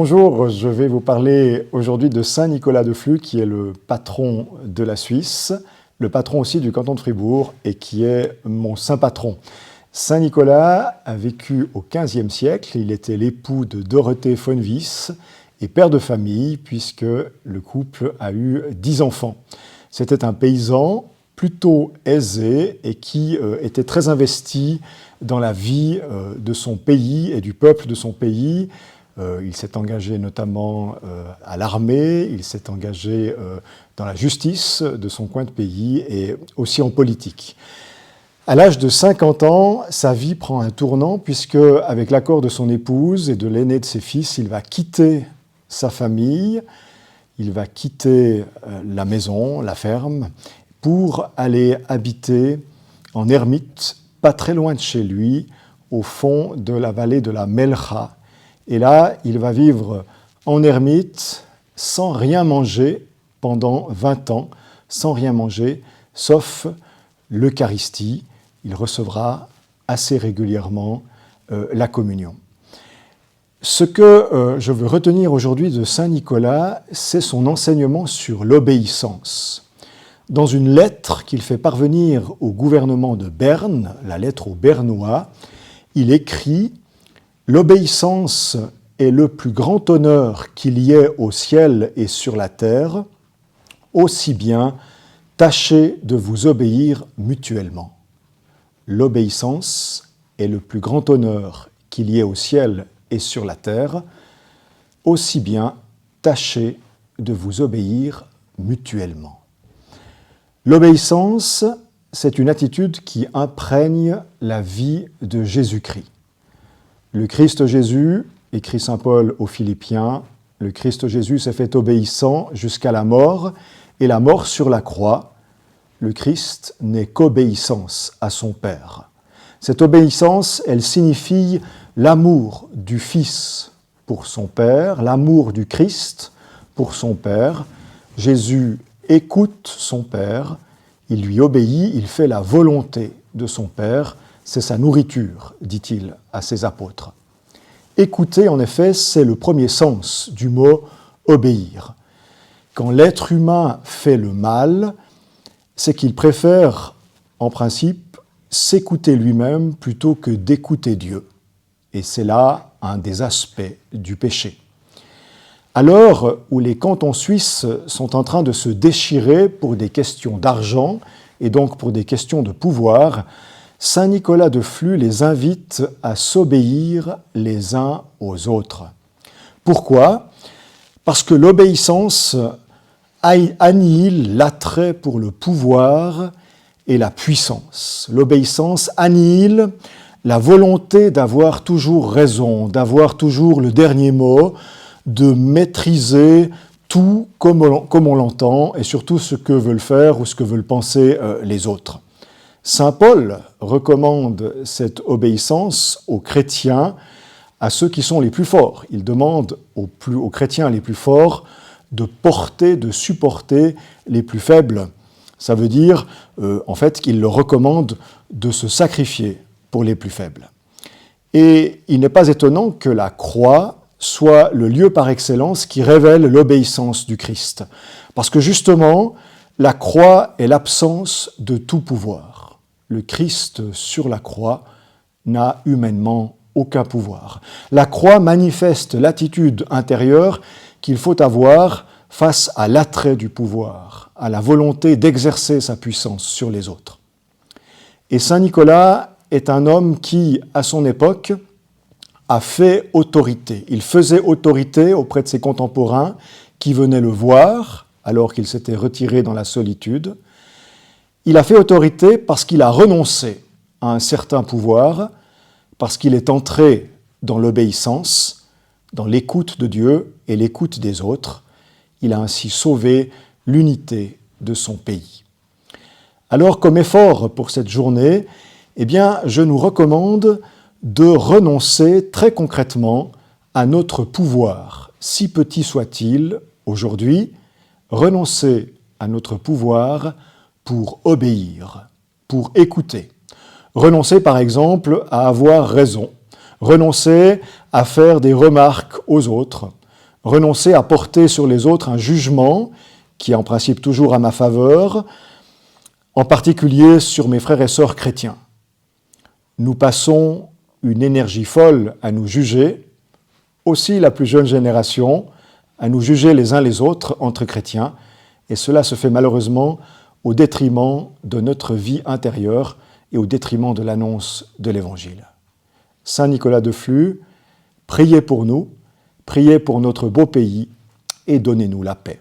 Bonjour, je vais vous parler aujourd'hui de Saint Nicolas de Flux, qui est le patron de la Suisse, le patron aussi du canton de Fribourg et qui est mon saint patron. Saint Nicolas a vécu au XVe siècle, il était l'époux de Dorothée von Wyss et père de famille puisque le couple a eu 10 enfants. C'était un paysan plutôt aisé et qui était très investi dans la vie de son pays et du peuple de son pays. Il s'est engagé notamment à l'armée, il s'est engagé dans la justice de son coin de pays et aussi en politique. À l'âge de 50 ans, sa vie prend un tournant puisque, avec l'accord de son épouse et de l'aîné de ses fils, il va quitter sa famille, il va quitter la maison, la ferme, pour aller habiter en ermite, pas très loin de chez lui, au fond de la vallée de la Melcha. Et là, il va vivre en ermite, sans rien manger pendant 20 ans, sans rien manger, sauf l'Eucharistie. Il recevra assez régulièrement la communion. Ce que je veux retenir aujourd'hui de Saint Nicolas, c'est son enseignement sur l'obéissance. Dans une lettre qu'il fait parvenir au gouvernement de Berne, la lettre aux Bernois, il écrit « L'obéissance est le plus grand honneur qu'il y ait au ciel et sur la terre, aussi bien tâchez de vous obéir mutuellement. » L'obéissance est le plus grand honneur qu'il y ait au ciel et sur la terre, aussi bien tâchez de vous obéir mutuellement. L'obéissance, c'est une attitude qui imprègne la vie de Jésus-Christ. Le Christ Jésus, écrit saint Paul aux Philippiens, le Christ Jésus s'est fait obéissant jusqu'à la mort, et la mort sur la croix. Le Christ n'est qu'obéissance à son Père. Cette obéissance, elle signifie l'amour du Fils pour son Père, l'amour du Christ pour son Père. Jésus écoute son Père, il lui obéit, il fait la volonté de son Père, c'est sa nourriture, dit-il à ses apôtres. Écouter, en effet, c'est le premier sens du mot obéir. Quand l'être humain fait le mal, c'est qu'il préfère, en principe, s'écouter lui-même plutôt que d'écouter Dieu. Et c'est là un des aspects du péché. À l'heure où les cantons suisses sont en train de se déchirer pour des questions d'argent et donc pour des questions de pouvoir, Saint Nicolas de Flux les invite à s'obéir les uns aux autres. Pourquoi ? Parce que l'obéissance annihile l'attrait pour le pouvoir et la puissance. L'obéissance annihile la volonté d'avoir toujours raison, d'avoir toujours le dernier mot, de maîtriser tout comme on l'entend et surtout ce que veulent faire ou ce que veulent penser les autres. Saint Paul recommande cette obéissance aux chrétiens, à ceux qui sont les plus forts. Il demande aux chrétiens les plus forts de porter, de supporter les plus faibles. Ça veut dire, en fait, qu'il leur recommande de se sacrifier pour les plus faibles. Et il n'est pas étonnant que la croix soit le lieu par excellence qui révèle l'obéissance du Christ. Parce que justement, la croix est l'absence de tout pouvoir. Le Christ sur la croix n'a humainement aucun pouvoir. La croix manifeste l'attitude intérieure qu'il faut avoir face à l'attrait du pouvoir, à la volonté d'exercer sa puissance sur les autres. Et Saint Nicolas est un homme qui, à son époque, a fait autorité. Il faisait autorité auprès de ses contemporains qui venaient le voir alors qu'il s'était retiré dans la solitude. Il a fait autorité parce qu'il a renoncé à un certain pouvoir, parce qu'il est entré dans l'obéissance, dans l'écoute de Dieu et l'écoute des autres. Il a ainsi sauvé l'unité de son pays. Alors, comme effort pour cette journée, je nous recommande de renoncer très concrètement à notre pouvoir, si petit soit-il aujourd'hui, renoncer à notre pouvoir pour obéir, pour écouter. Renoncer par exemple à avoir raison, renoncer à faire des remarques aux autres, renoncer à porter sur les autres un jugement qui est en principe toujours à ma faveur, en particulier sur mes frères et sœurs chrétiens. Nous passons une énergie folle à nous juger, aussi la plus jeune génération, à nous juger les uns les autres entre chrétiens, et cela se fait malheureusement au détriment de notre vie intérieure et au détriment de l'annonce de l'Évangile. Saint Nicolas de Flux, priez pour nous, priez pour notre beau pays et donnez-nous la paix.